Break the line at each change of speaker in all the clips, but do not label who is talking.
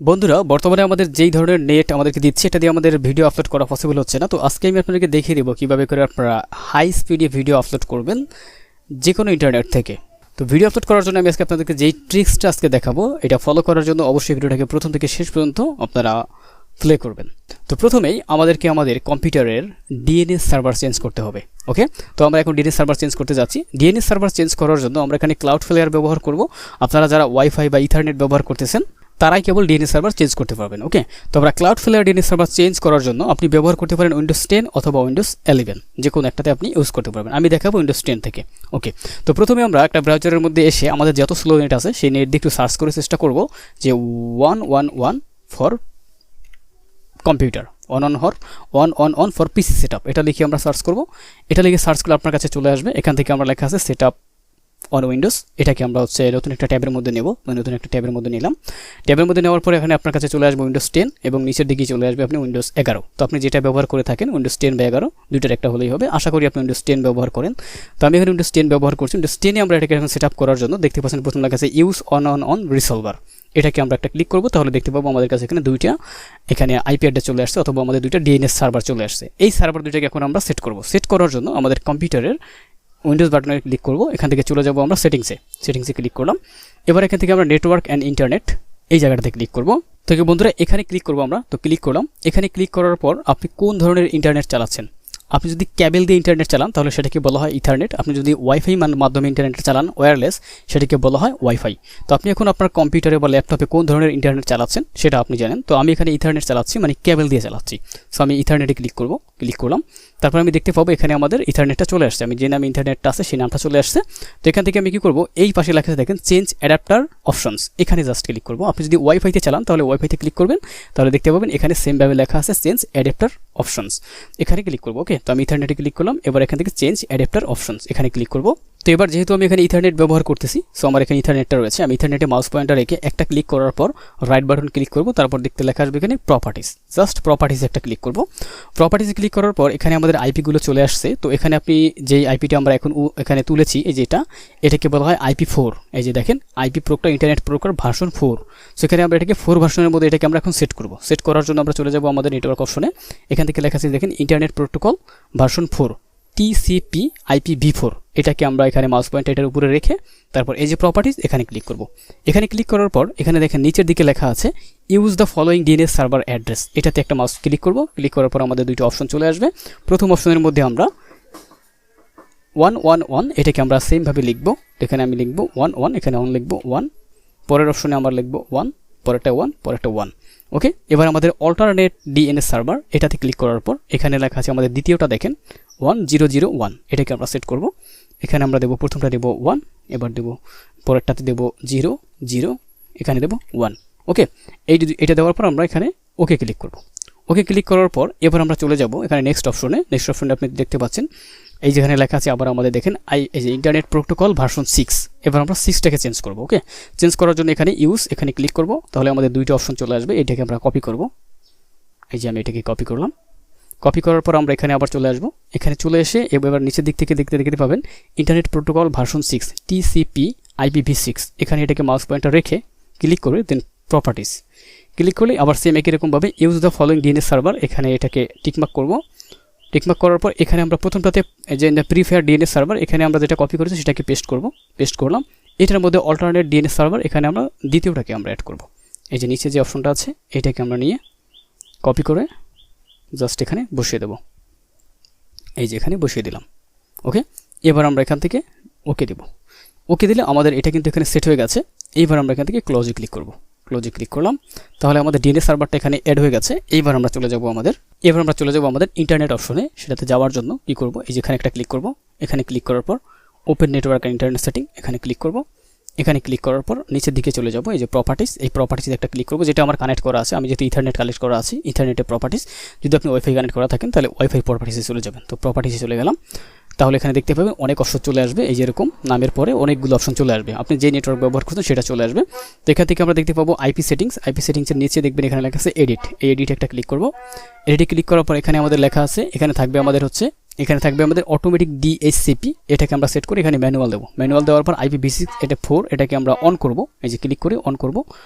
বন্ধুরা বর্তমানে আমাদের যেই ধরনের নেট আমাদেরকে দিচ্ছে এটা দিয়ে আমাদের ভিডিও আপলোড করা পসিবল হচ্ছে না। তো আজকে আমি আপনাদেরকে দেখিয়ে দেবো কীভাবে করে আপনারা হাই স্পিডে ভিডিও আপলোড করবেন যে কোনো ইন্টারনেট থেকে। তো ভিডিও আপলোড করার জন্য আমি আজকে আপনাদেরকে যেই ট্রিক্সটা আজকে দেখাবো এটা ফলো করার জন্য অবশ্যই ভিডিওটাকে প্রথম থেকে শেষ পর্যন্ত আপনারা প্লে করবেন। তো প্রথমেই আমাদেরকে আমাদের কম্পিউটারের ডিএনএস সার্ভার চেঞ্জ করতে হবে। ওকে, তো আমরা এখন ডিএনএস সার্ভার চেঞ্জ করতে যাচ্ছি। ডিএনএস সার্ভার চেঞ্জ করার জন্য আমরা এখানে ক্লাউডফ্লেয়ার ব্যবহার করব। আপনারা যারা ওয়াইফাই বা ইথারনেট ব্যবহার করতেছেন তারাই কেবল ডিএনএস সার্ভার চেঞ্জ করতে পারবেন। ওকে, তো আমরা ক্লাউডফ্লেয়ার ডিএনএস সার্ভার চেঞ্জ করার জন্য আপনি ব্যবহার করতে পারেন উইন্ডোজ 10 অথবা উইন্ডোজ 11, যে কোনো একটাতে আপনি ইউজ করতে পারবেন। আমি দেখাবো উইন্ডোজ 10 থেকে। ওকে, তো প্রথমে আমরা একটা ব্রাউজারের মধ্যে এসে আমাদের যত স্লো নেট আছে সেই নেট দিয়ে একটু সার্চ করে চেষ্টা করব যে 111 for computer, 111 for PC setup, এটা লিখে আমরা সার্চ করব। এটা লিখে সার্চ করলে আপনার কাছে চলে আসবে। এখান থেকে আমরা লেখা আছে সেটআপ অন উইন্ডোজ, এটাকে আমরা নতুন একটা ট্যাবের মধ্যে নেব। নতুন একটা ট্যাবের মধ্যে নিলাম। ট্যাবের মধ্যে নেওয়ার পরে এখানে আপনার কাছে চলে আসবে উইন্ডোজ 10 এবং নিচের দিকেই চলে আসবে আপনি উইন্ডোজ 11। তো আপনি যেটা ব্যবহার করে থাকেন উইন্ডোজ 10 বা 11 দুইটার একটা হলেই হবে। আশা করি আপনি উইন্ডোজ 10 ব্যবহার করেন। তো আমি এখানে উইন্ডোজ 10 ব্যবহার করছি। উইন্ডোজ 10 আমরা এটাকে এখন সেট আপ করার জন্য দেখতে পাচ্ছেন প্রথম লেখা আছে ইউজ অন রিসলভার, এটাকে আমরা একটা ক্লিক করব। তাহলে দেখতে পাবো আমাদের কাছে এখানে দুইটা আইপি অ্যাড্রেস চলে আসছে অথবা আমাদের দুইটা ডিএনএস সার্ভার চলে আসছে। এই সার্ভার দুইটাকে এখন আমরা সেট করব। সেট করার জন্য আমাদের কম্পিউটারের উইন্ডোজ বাটনে ক্লিক করব। এখান থেকে চলে যাব আমরা সেটিংসে ক্লিক করলাম। এবার এখান থেকে আমরা নেটওয়ার্ক অ্যান্ড ইন্টারনেট এই জায়গাটাতে ক্লিক করব। তো বন্ধুরা এখানে ক্লিক করব আমরা। তো ক্লিক করলাম। এখানে ক্লিক করার পর আপনি কোন ধরনের ইন্টারনেট চালাচ্ছেন। আপনি যদি ক্যাবেল দিয়ে ইন্টারনেট চালান তাহলে সেটাকে বলা হয় ইথারনেট। আপনি যদি ওয়াইফাই মাধ্যমে ইন্টারনেট চালান ওয়্যারলেস, সেটাকে বলা হয় ওয়াইফাই। তো আপনি এখন আপনার কম্পিউটারে বা ল্যাপটপে কোন ধরনের ইন্টারনেট চালাচ্ছেন সেটা আপনি জানেন। তো আমি এখানে ইথারনেট চালাচ্ছি, মানে ক্যাবেল দিয়ে চালাচ্ছি। সো আমি ইথারনেটে ক্লিক করলাম। তারপর আমি দেখতে পাবো এখানে আমাদের ইথারনেটটা চলে আসছে। আমি যে নামে ইন্টারনেটটা আছে সেই নামটা চলে আসছে। তো এখান থেকে আমি কী করবো, এই পাশে লেখা দেখেন চেঞ্জ অ্যাডাপ্টার অপশনস, এখানে জাস্ট ক্লিক করবো। আপনি যদি ওয়াইফাইতে চালান তাহলে ওয়াইফাইতে ক্লিক করবেন, তাহলে দেখতে পাবেন এখানে সেমভাবে লেখা আছে চেঞ্জ অ্যাডাপ্টার অপশনস, এখানে ক্লিক করবো। ওকে, তো আমি ইথারনেটে ক্লিক করলাম। এবার এখান থেকে চেঞ্জ অ্যাডাপ্টার অপশনস এখানে ক্লিক করবো। তো এবার যেহেতু আমি এখানে ইথারনেট ব্যবহার করতেছি, সো আমার এখানে ইথারনেটটা রয়েছে। আমি ইথারনেটে মাউস পয়েন্টার রেখে একটা ক্লিক করার পর রাইট বাটন ক্লিক করব। তারপর দেখতে লেখা আসবে এখানে প্রপার্টিস, জাস্ট প্রপার্টিসে একটা ক্লিক করব। প্রপার্টিসে ক্লিক করার পর এখানে আমাদের আইপিগুলো চলে আসছে। তো এখানে আপনি যেই আইপিটা আমরা এখন এখানে তুলেছি, এই যে এটাকে বলা হয় IP4। এই যে দেখেন IP Procter internet Procter version 4। So এখানে আমরা এটাকে 4 ভার্সনের মধ্যে এটাকে আমরা এখন সেট করব। সেট করার জন্য আমরা চলে যাব আমাদের নেটওয়ার্ক অপশনে। এখান থেকে লেখা আছে দেখেন internet protocol version 4 TCP IPv4, এটাকে আমরা এখানে মাউস পয়েন্ট এটার উপরে রেখে তারপর এই যে প্রপার্টিজ এখানে ক্লিক করব। এখানে ক্লিক করার পর এখানে দেখেন নিচের দিকে লেখা আছে use the following DNS server address, এটাতে একটা মাউস ক্লিক করব। ক্লিক করার পর আমাদের দুইটা অপশন চলে আসবে। প্রথম অপশনের মধ্যে আমরা 111 এটাকে আমরা সেমভাবে লিখব। এখানে আমি লিখব 11, এখানে অন লিখব 1, পরের অপশনে আমরা লিখব 1, পরেরটা 1, পরেরটা 1। ওকে, এবার আমাদের অল্টারনেট ডিএনএস সার্ভার এটাতে ক্লিক করার পর এখানে লেখা আছে আমাদের দ্বিতীয়টা দেখেন 1001, এটাকে আমরা সেট করব। এখানে আমরা দেবো প্রথমটা দেবো 1, এবার দেবো পরেরটাতে দেবো 00, এখানে দেবো 1। ওকে, এটা দেওয়ার পর আমরা এখানে ওকে ক্লিক করব। ওকে ক্লিক করার পর এবার আমরা চলে যাব এখানে নেক্সট অপশনে আপনি দেখতে পাচ্ছেন এই যেখানে লেখা আছে আবার আমাদের দেখেন এই যে ইন্টারনেট প্রোটোকল ভার্সন 6। এবার আমরা 6টাকে চেঞ্জ করব। ওকে, চেঞ্জ করার জন্য এখানে ইউজ এখানে ক্লিক করব। তাহলে আমাদের দুইটা অপশন চলে আসবে। এটাকে আমরা কপি করব। এই যে আমি এটাকে কপি করলাম। কপি করার পর আমরা এখানে আবার চলে আসব। এখানে চলে এসে এবার নিচের দিক থেকে দেখতে পাবেন internet protocol version 6 TCP IPv6, এখানে এটাকে মাউস পয়েন্টার রেখে ক্লিক করে দেন প্রপার্টিস ক্লিক করলে আবার সেম একই রকমভাবে use the following DNS server, এখানে এটাকে টিকমার্ক করব। টিকমার্ক করার পর এখানে আমরা প্রথমটাতে যে প্রিফেয়ার ডিএনএস সার্ভার এখানে আমরা যেটা কপি করেছি সেটাকে পেস্ট করলাম। এটার মধ্যে অল্টারনেট ডিএনএস সার্ভার এখানে আমরা দ্বিতীয়টাকে আমরা অ্যাড করব। এই যে নিচে যে অপশনটা আছে এটাকে আমরা নিয়ে কপি করে জাস্ট এখানে বসিয়ে দেব। এই যে এখানে বসিয়ে দিলাম। ওকে, এবার আমরা এখান থেকে ওকে দেব। ওকে দিলে আমাদের এটা কিন্তু এখানে সেট হয়ে গেছে। এইবার আমরা এখান থেকে ক্লোজে ক্লিক করব। ক্লোজে ক্লিক করলাম, তাহলে আমাদের ডিএনএস সার্ভারটা এখানে অ্যাড হয়ে গেছে। এবার আমরা চলে যাব আমাদের ইন্টারনেট অপশনে। সেটাতে যাওয়ার জন্য কি করব, এই যে এখানে একটা ক্লিক করব। এখানে ক্লিক করার পর open network and internet setting এখানে ক্লিক করব। এখানে ক্লিক করার পর নিচের দিকে চলে যাব। এই যে প্রপার্টিস, এই প্রপার্টিসে একটা ক্লিক করব, যেটা আমার কানেক্ট করা আছে। আমি যেহেতু ইথারনেট কানেক্ট করা আছি, ইথারনেটের প্রপার্টিস। যদি আপনি ওয়াইফাই কানেক্ট করা থাকেন তাহলে ওয়াইফাই প্রপার্টিসে চলে যাবেন। তো প্রপার্টিসে চলে গেলাম। তাহলে এখানে দেখতে পাবেন অনেক অপশন চলে আসবে। এই যেরকম নামের পরে অনেকগুলো অপশন চলে আসবে। আপনি যে নেটওয়ার্ক ব্যবহার করছেন সেটা চলে আসবে। তো এখান থেকে আমরা দেখতে পাবো আইপি সেটিংসের নিচে দেখবেন এখানে লেখা আছে এডিট। এই এডিট একটা ক্লিক করব। এডিটে ক্লিক করার পর এখানে আমাদের লেখা আছে, এখানে থাকবে আমাদের হচ্ছে এখানে থাকবে আমাদের অটোমেটিক ডিএসসিপি, এটাকে আমরা সেট করে এখানে ম্যানুয়াল দেবো। ম্যানুয়াল দেওয়ার পর IPv6 এটা 4, এটাকে আমরা অন করব। এই যে ক্লিক করে অন করব।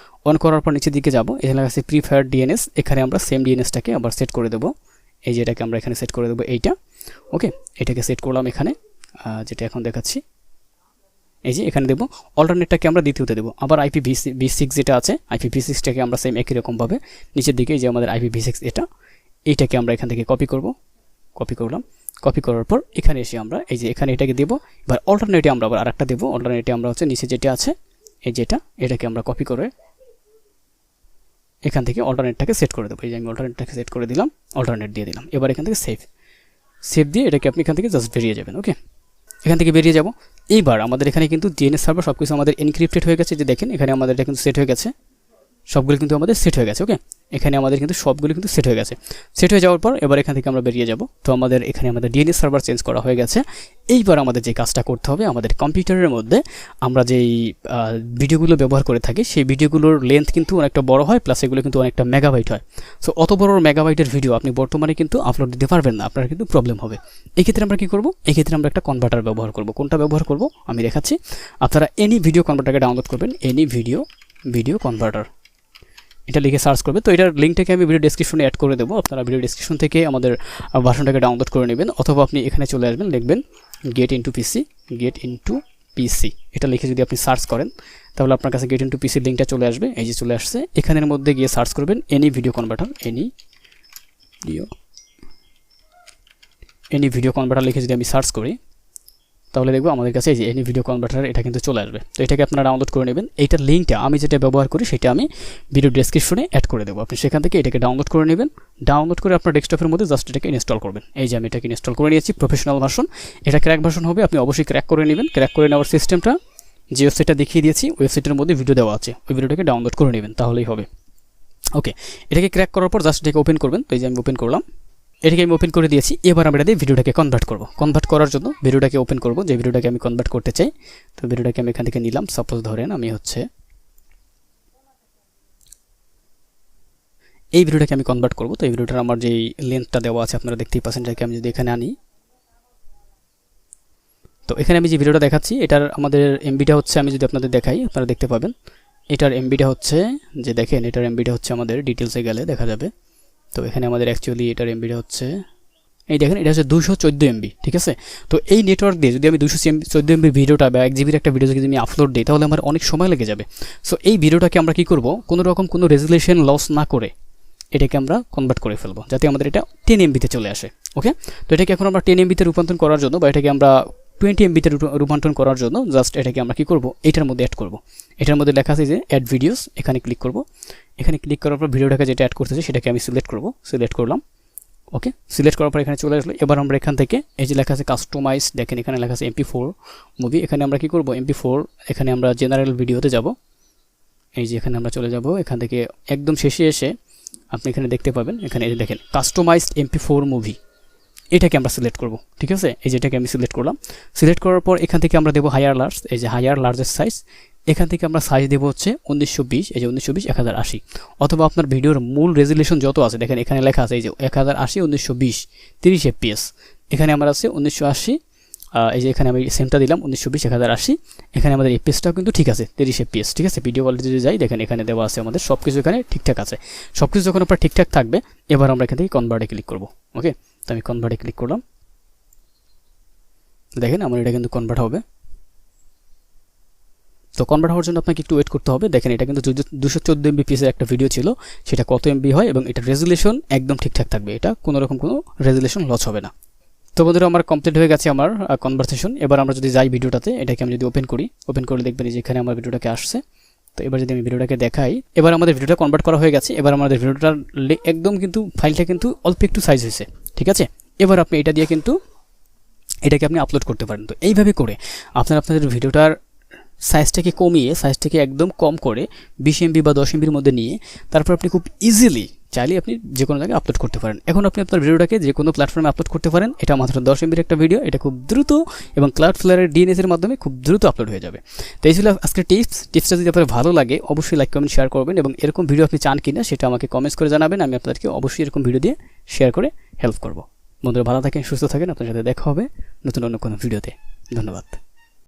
অন করার পর নিচের দিকে যাব, এখানে আছে প্রিফায়ার্ড ডিএনএস, এখানে আমরা সেম ডিএনএসটাকে আবার সেট করে দেবো। এই যে এটাকে আমরা এখানে সেট করে দেবো এইটা। ওকে, এটাকে সেট করলাম এখানে, যেটা এখন দেখাচ্ছি। এই যে এখানে দেবো অল্টারনেটটাকে আমরা দ্বিতীয়তে দেবো। আবার IPv6 যেটা আছে, IPv6টাকে আমরা সেম একই রকমভাবে নিচের দিকে, যে আমাদের IPv6 এইটাকে আমরা এখান থেকে কপি করব। কপি করলাম। কপি করার পর এখানে এসে আমরা এই যে এখানে এটাকে দেবো। এবার অল্টারনেটে আমরা আবার আরেকটা দেবো। অল্টারনেটে আমরা হচ্ছে নিচে যেটা আছে এই যেটা, এটাকে আমরা কপি করে এখান থেকে অল্টারনেটটাকে সেট করে দেবো। এই যে আমি অল্টারনেটটাকে সেট করে দিলাম, অল্টারনেট দিয়ে দিলাম। এবার এখান থেকে সেভ দিয়ে এটাকে আপনি এখান থেকে জাস্ট বেরিয়ে যাবেন। ওকে, এখান থেকে বেরিয়ে যাব। এইবার আমাদের এখানে কিন্তু DNS সার্ভার সব কিছু আমাদের এনক্রিপ্টেড হয়ে গেছে। যে দেখেন এখানে আমাদের এটা কিন্তু সেট হয়ে গেছে, সবগুলো কিন্তু আমাদের সেট হয়ে গেছে। ওকে, এখানে আমাদের কিন্তু সবগুলো কিন্তু সেট হয়ে গেছে। সেট হয়ে যাওয়ার পর এবার এখান থেকে আমরা বেরিয়ে যাব। তো আমাদের এখানে আমাদের DNS সার্ভার চেঞ্জ করা হয়ে গেছে। এইবার আমাদের যে কাজটা করতে হবে, আমাদের কম্পিউটারের মধ্যে আমরা যেই ভিডিওগুলো ব্যবহার করে থাকি সেই ভিডিওগুলোর লেন্থ কিন্তু অনেকটা বড় হয়, প্লাস এগুলো কিন্তু অনেকটা মেগাবাইট হয়। সো অত বড় মেগাবাইটের ভিডিও আপনি বর্তমানে কিন্তু আপলোড দিতে পারবেন না, আপনার কিন্তু প্রবলেম হবে। এই ক্ষেত্রে আমরা কী করব, এই ক্ষেত্রে আমরা একটা কনভার্টার ব্যবহার করব। কোনটা ব্যবহার করব আমি দেখাচ্ছি। আপনারা এনি ভিডিও কনভার্টারকে ডাউনলোড করবেন, এনি ভিডিও কনভার্টার এটা লিখে সার্চ করবে। তো এটার লিঙ্কটাকে আমি ভিডিও ডেসক্রিপশনে অ্যাড করে দেবো। আপনারা ভিডিও ডেসক্রিপশন থেকে আমাদের ভার্সনটাকে ডাউনলোড করে নেবেন, অথবা আপনি এখানে চলে আসবেন, লিখবেন গেট ইনটু পিসি, এটা লিখে যদি আপনি সার্চ করেন তাহলে আপনার কাছে গেট ইনটু পিসির লিঙ্কটা চলে আসবে। এই যে চলে আসছে, এখানের মধ্যে গিয়ে সার্চ করবেন any video converter, any video converter লিখে যদি আমি সার্চ করি তাহলে দেখবো আমাদের কাছে এই যে এনি ভিডিও কনভার্টার এটা কিন্তু চলে আসবে। তো এটাকে আপনারা ডাউনলোড করে নেবেন। এইটার লিঙ্কটা আমি যেটা ব্যবহার করি সেটা আমি ভিডিও ডেসক্রিপশনে অ্যাড করে দেবো। আপনি সেখান থেকে এটাকে ডাউনলোড করে নেবেন। ডাউনলোড করে আপনার ডেস্কটপের মধ্যে জাস্ট এটাকে ইনস্টল করবেন। এই যে আমি এটাকে ইনস্টল করে নিয়েছি, প্রফেশনাল ভার্সন। এটা ক্র্যাক ভার্সন হবে, আপনি অবশ্যই ক্র্যাক করে নেবেন। ক্র্যাক করে নেওয়ার সিস্টেমটা যে ওয়েবসাইটটা দেখিয়ে দিয়েছি, ওয়েবসাইটের মধ্যে ভিডিও দেওয়া আছে, ওই ভিডিওটাকে ডাউনলোড করে নেবেন, তাহলেই হবে। ওকে, এটাকে ক্র্যাক করার পর জাস্ট এটাকে ওপেন করবেন। তো এই যে আমি ওপেন করলাম, এটাকে আমি ওপেন করে দিয়েছি। এবার আমরা এটা দিয়ে ভিডিওটাকে কনভার্ট করব। কনভার্ট করার জন্য ভিডিওটাকে ওপেন করব, যে ভিডিওটাকে আমি কনভার্ট করতে চাই। তো ভিডিওটাকে আমি এখান থেকে নিলাম। সাপোজ ধরেন আমি হচ্ছে এই ভিডিওটাকে আমি কনভার্ট করব। তো এই ভিডিওটার আমার যেই লেন্থটা দেওয়া আছে আপনারা দেখতেই পাচ্ছেন, এটাকে আমি যদি এখানে আনি, তো এখানে আমি যে ভিডিওটা দেখাচ্ছি এটার আমাদের এমবিটা হচ্ছে, আমি যদি আপনাদের দেখাই আপনারা দেখতে পাবেন এটার এমবিটা হচ্ছে, যে দেখেন এটার এমবিটা হচ্ছে আমাদের ডিটেলসে গেলে দেখা যাবে। তো এখানে আমাদের অ্যাকচুয়ালি এটার এমবিটা হচ্ছে, এই দেখেন এটা হচ্ছে 214 MB, ঠিক আছে। তো এই নেটওয়ার্ক দিয়ে যদি আমি 214 MB ভিডিওটা বা 1 জিবির একটা ভিডিও যদি আমি আপলোড দিই তাহলে আমার অনেক সময় লেগে যাবে। সো এই ভিডিওটাকে আমরা কী করব, কোনো রকম কোনো রেজুলেশন লস না করে এটাকে আমরা কনভার্ট করে ফেলবো, যাতে আমাদের এটা 10 MB-তে চলে আসে। ওকে, তো এটাকে এখন আমরা 10 MB-তে রূপান্তর করার জন্য, বা এটাকে আমরা 20 MB-তে রূপান্তর করার জন্য জাস্ট এটাকে আমরা কী করব, এটার মধ্যে অ্যাড করব। এটার মধ্যে লেখা আছে যে অ্যাড ভিডিওস, এখানে ক্লিক করব। এখানে ক্লিক করার পর ভিডিওটাকে যেটা অ্যাড করতেছে সেটাকে আমি সিলেক্ট করব। সিলেক্ট করলাম। ওকে, সিলেক্ট করার পর এখানে চলে আসলো। এবার আমরা এখান থেকে এই যে লেখা আছে কাস্টমাইজ, দেখেন এখানে লেখা আছে MP4 মুভি। এখানে আমরা কি করব, MP4, এখানে আমরা জেনারেল ভিডিওতে যাব। এই যে এখানে আমরা চলে যাব, এখান থেকে একদম শেষে এসে আপনি এখানে দেখতে পাবেন, এখানে এই যে দেখেন কাস্টমাইজড MP4 মুভি, এটাকে আমরা সিলেক্ট করব। ঠিক আছে, এই যেটাকে আমি সিলেক্ট করলাম। সিলেক্ট করার পর এখান থেকে আমরা দেবো হায়ার লার্জ, এই যে হায়ার লার্জেস্ট সাইজ। এখান থেকে আমরা সাইজ দেবো হচ্ছে 1920, এই যে 1920 1080, অথবা আপনার ভিডিওর মূল রেজুলেশন যত আছে দেখেন এখানে লেখা আছে এই যে 1080 1920 30 FPS। এখানে আমার আছে 1980, এই যে এখানে আমি সেমটা দিলাম 1920 1080। এখানে আমাদের এপিএসটাও কিন্তু ঠিক আছে 30 FPS, ঠিক আছে। ভিডিও কোয়ালিটি যদি যাই দেখেন এখানে দেওয়া আছে আমাদের সব কিছু এখানে ঠিকঠাক আছে। সব কিছু যখন আপনার ঠিকঠাক থাকবে এবার আমরা এখান থেকে কনভার্টে ক্লিক করব। ওকে, তো আমি কনভার্টে ক্লিক করলাম, দেখেন আমার এটা কিন্তু কনভার্ট হবে। তো কনভার্ট হওয়ার জন্য আপনাকে একটু ওয়েট করতে হবে। দেখেন এটা কিন্তু 214 MB/s একটা ভিডিও ছিল, সেটা কত MB হয় এবং এটা রেজুলেশন একদম ঠিকঠাক থাকবে, এটা কোনো রকম কোনো রেজুলেশন লস হবে না। তো বন্ধুরা আমার কমপ্লিট হয়ে গেছে আমার কনভারসেশন। এবার আমরা যদি যাই ভিডিওটাতে, এটাকে আমি যদি ওপেন করি, ওপেন করলে দেখবেন যে এখানে আমার ভিডিওটাকে আসছে। তো এবার যদি আমি ভিডিওটাকে দেখাই, এবার আমাদের ভিডিওটা কনভার্ট করা হয়ে গেছে। এবার আমাদের ভিডিওটার একদম কিন্তু ফাইলটা কিন্তু অল্প একটু সাইজ হয়েছে, ঠিক আছে। এবার আপনি এটা দিয়ে কিন্তু এটাকে আপনি আপলোড করতে পারেন। তো এইভাবে করে আপনাদের ভিডিওটার সাইজটাকে কমিয়ে, সাইজটাকে একদম কম করে 20 MB বা 10 MB-র মধ্যে নিয়ে তারপর আপনি খুব ইজিলি চাইলে আপনি যে কোনো জায়গায় আপলোড করতে পারেন। এখন আপনি আপনার ভিডিওটাকে যে কোনো প্ল্যাটফর্মে আপলোড করতে পারেন। এটা মাত্র 10 MB-র একটা ভিডিও, এটা খুব দ্রুত এবং ক্লাউডফ্লায়ারের DNS-এর মাধ্যমে খুব দ্রুত আপলোড হয়ে যাবে। তো এই ছিল আজকের টিপসটা যদি আপনার ভালো লাগে অবশ্যই লাইক কমেন্ট শেয়ার করবেন, এবং এরকম ভিডিও আপনি চান কিনা সেটা আমাকে কমেন্টস করে জানাবেন। আমি আপনাদেরকে অবশ্যই এরকম ভিডিও দিয়ে শেয়ার করে হেল্প করব। বন্ধুরা ভালো থাকেন, সুস্থ থাকেন। আপনার সাথে দেখা হবে নতুন অন্য কোনো ভিডিওতে। ধন্যবাদ।